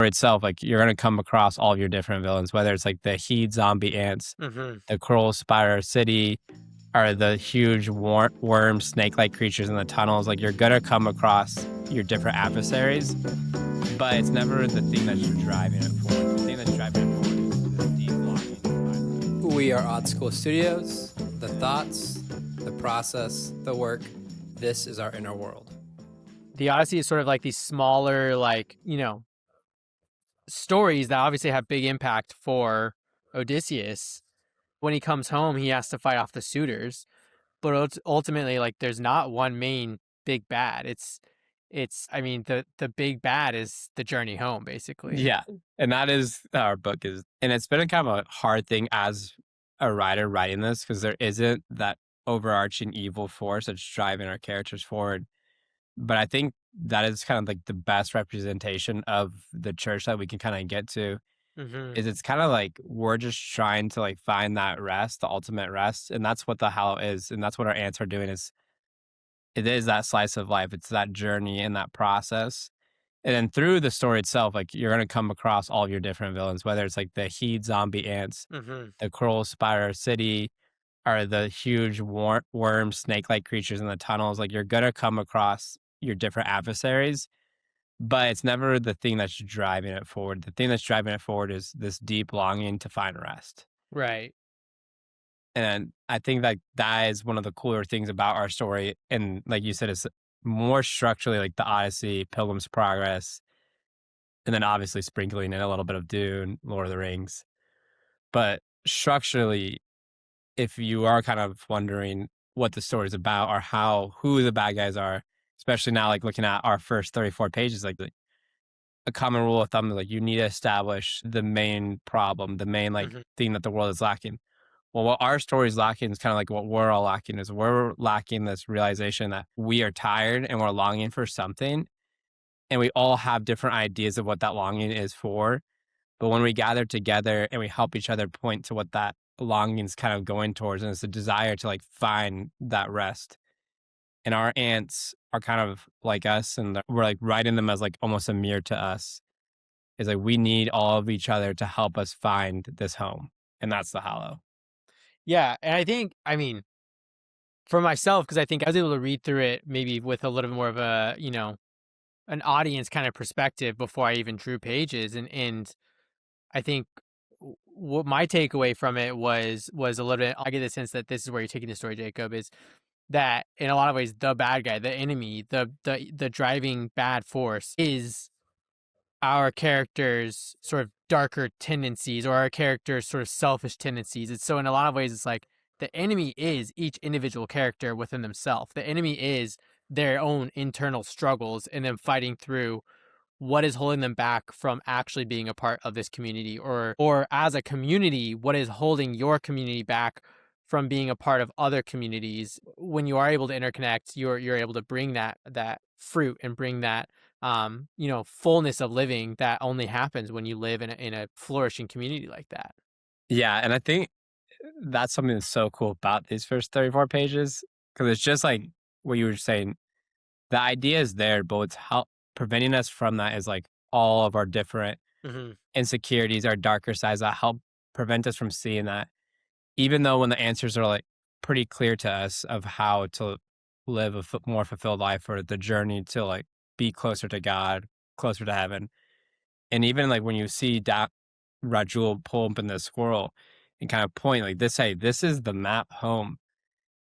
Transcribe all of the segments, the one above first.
itself, like you're gonna come across all of your different villains, whether it's like the heat zombie ants, Hmm. the cruel spider city, or the huge worm snake-like creatures in the tunnels. Like you're gonna come across your different adversaries, but it's never the thing that's driving it forward. The thing that's driving it forward is this deep longing to find. We are Odd School Studios. The thoughts, the process, the work. This is our inner world. The Odyssey is sort of like these smaller, stories that obviously have big impact for Odysseus. When he comes home, he has to fight off the suitors, but ultimately, like, there's not one main big bad. I mean, the big bad is the journey home, basically. Yeah, and that is our book is, and it's been a kind of a hard thing as a writer writing this because there isn't that overarching evil force that's driving our characters forward. But I think that is kind of like the best representation of the church that we can kind of get to Hmm. is it's kind of like we're just trying to like find that rest, the ultimate rest, and that's what the Hallow is, and that's what our ants are doing is it is that slice of life. It's that journey and that process. And then through the story itself, like you're gonna come across all of your different villains, whether it's like the heat zombie ants, Hmm. the cruel spider city, or the huge worm snake-like creatures in the tunnels. Like you're gonna come across your different adversaries, but it's never the thing that's driving it forward. The thing that's driving it forward is this deep longing to find rest. Right. And I think that that is one of the cooler things about our story. And like you said, it's more structurally like the Odyssey, Pilgrim's Progress, and then obviously sprinkling in a little bit of Dune, Lord of the Rings. But structurally, if you are kind of wondering what the story is about or who the bad guys are, especially now, like looking at our first 34 pages, like a common rule of thumb is like you need to establish the main problem, the main like Hmm. thing that the world is lacking. Well, what our story is lacking is kind of like what we're all lacking is we're lacking this realization that we are tired and we're longing for something. And we all have different ideas of what that longing is for. But when we gather together and we help each other point to what that longing is kind of going towards, and it's a desire to like find that rest. And our ants are kind of like us, and we're like writing them as like almost a mirror to us. Is like we need all of each other to help us find this home. And that's the Hollow. Yeah, and I mean, for myself, because I think I was able to read through it maybe with a little bit more of a, an audience kind of perspective before I even drew pages, and I think what my takeaway from it was a little bit. I get the sense that this is where you're taking the story, Jacob, is that in a lot of ways the bad guy, the enemy, the driving bad force is our character's sort of darker tendencies or our character's sort of selfish tendencies. It's so in a lot of ways it's like the enemy is each individual character within themselves. The enemy is their own internal struggles and them fighting through what is holding them back from actually being a part of this community, or as a community, what is holding your community back from being a part of other communities. When you are able to interconnect, you're able to bring that fruit and bring that fullness of living that only happens when you live in a flourishing community like that. Yeah. And I think that's something that's so cool about these first 34 pages because it's just like what you were saying. The idea is there, but what's preventing us from that is like all of our different Hmm. insecurities, our darker sides that help prevent us from seeing that. Even though when the answers are like pretty clear to us of how to live a more fulfilled life or the journey to like be closer to God, closer to heaven. And even like when you see Rajul pull up in the squirrel and kind of point like this, hey, this is the map home.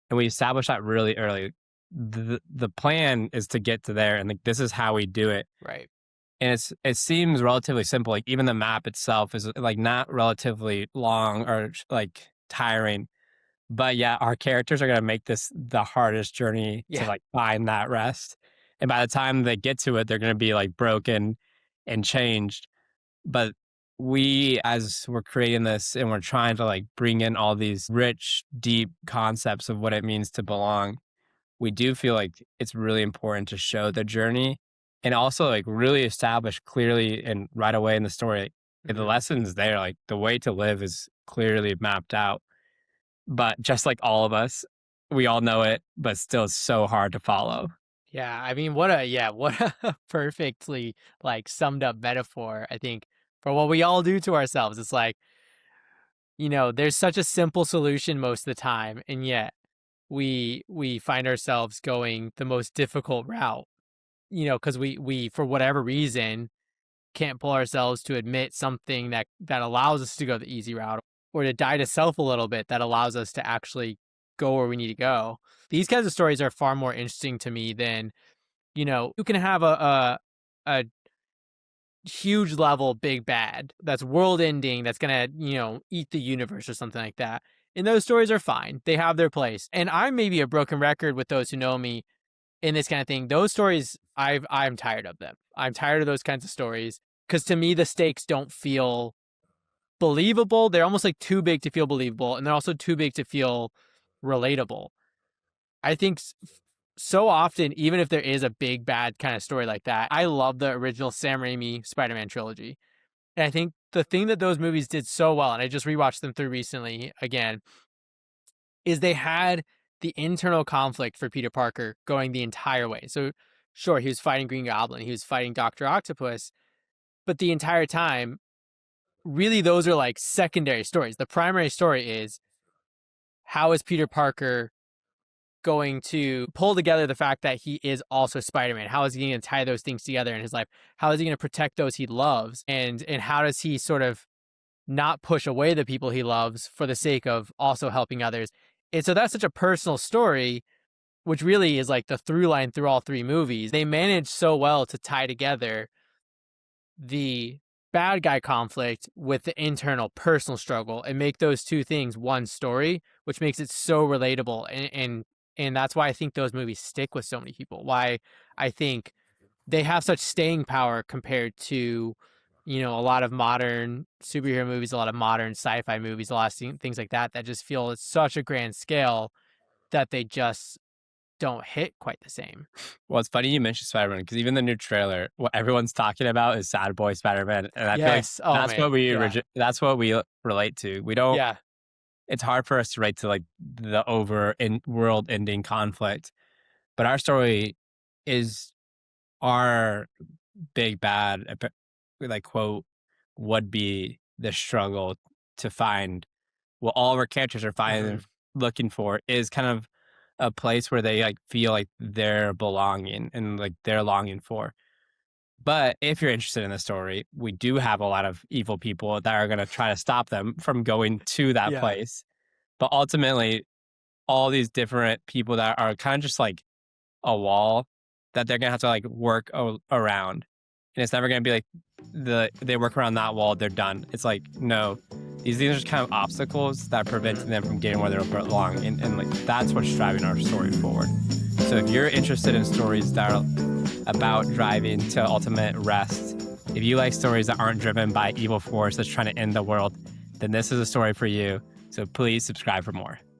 And we establish that really early. The plan is to get to there, and like this is how we do it. Right. And it seems relatively simple. Like even the map itself is like not relatively long or like tiring. But yeah, our characters are gonna make this the hardest journey to Yeah. like find that rest. And by the time they get to it, they're gonna be like broken and changed. But we, as we're creating this and we're trying to like bring in all these rich, deep concepts of what it means to belong, we do feel like it's really important to show the journey and also like really establish clearly and right away in the story, like, the Hmm. lessons there, like the way to live is clearly mapped out. But just like all of us, we all know it, but still it's so hard to follow. Yeah, I mean, what a perfectly like summed up metaphor, I think, for what we all do to ourselves. It's like, there's such a simple solution most of the time, and yet we find ourselves going the most difficult route, because we for whatever reason can't pull ourselves to admit something that allows us to go the easy route, or to die to self a little bit that allows us to actually go where we need to go. These kinds of stories are far more interesting to me than, you can have a huge level big bad that's world ending, that's gonna, eat the universe or something like that. And those stories are fine. They have their place. And I'm maybe a broken record with those who know me in this kind of thing. Those stories, I'm tired of them. I'm tired of those kinds of stories because to me the stakes don't feel believable. They're almost like too big to feel believable, and they're also too big to feel relatable. I think so often, even if there is a big bad kind of story like that, I love the original Sam Raimi Spider-Man trilogy. And I think the thing that those movies did so well, and I just rewatched them through recently again, is they had the internal conflict for Peter Parker going the entire way. So sure, he was fighting Green Goblin, he was fighting Dr. Octopus, but the entire time, really those are like secondary stories. The primary story is, how is Peter Parker going to pull together the fact that he is also Spider-Man? How is he going to tie those things together in his life? How is he going to protect those he loves? And how does he sort of not push away the people he loves for the sake of also helping others? And so that's such a personal story, which really is like the through line through all three movies. They managed so well to tie together the bad guy conflict with the internal personal struggle and make those two things one story, which makes it so relatable. And that's why I think those movies stick with so many people. Why I think they have such staying power compared to, a lot of modern superhero movies, a lot of modern sci-fi movies, a lot of things like that just feel at such a grand scale that they just don't hit quite the same. Well, it's funny you mentioned Spider-Man because even the new trailer, what everyone's talking about is sad boy Spider-Man, and I feel like Yes. Oh man. Yeah. that's what we relate to. We don't. Yeah. It's hard for us to relate to like the over in world ending conflict, but our story is our big bad, like quote, would be the struggle to find what all of our characters are Hmm. finding, looking for is kind of a place where they like feel like they're belonging and like they're longing for. But if you're interested in the story, we do have a lot of evil people that are going to try to stop them from going to that Yeah. place. But ultimately, all these different people that are kind of just like a wall that they're gonna have to like work around, and it's never gonna be like they work around that wall, they're done. It's like no, these things are just kind of obstacles that are preventing them from getting where they belong, and like that's what's driving our story forward. So if you're interested in stories that are about driving to ultimate rest, if you like stories that aren't driven by evil force that's trying to end the world, then this is a story for you. So please subscribe for more.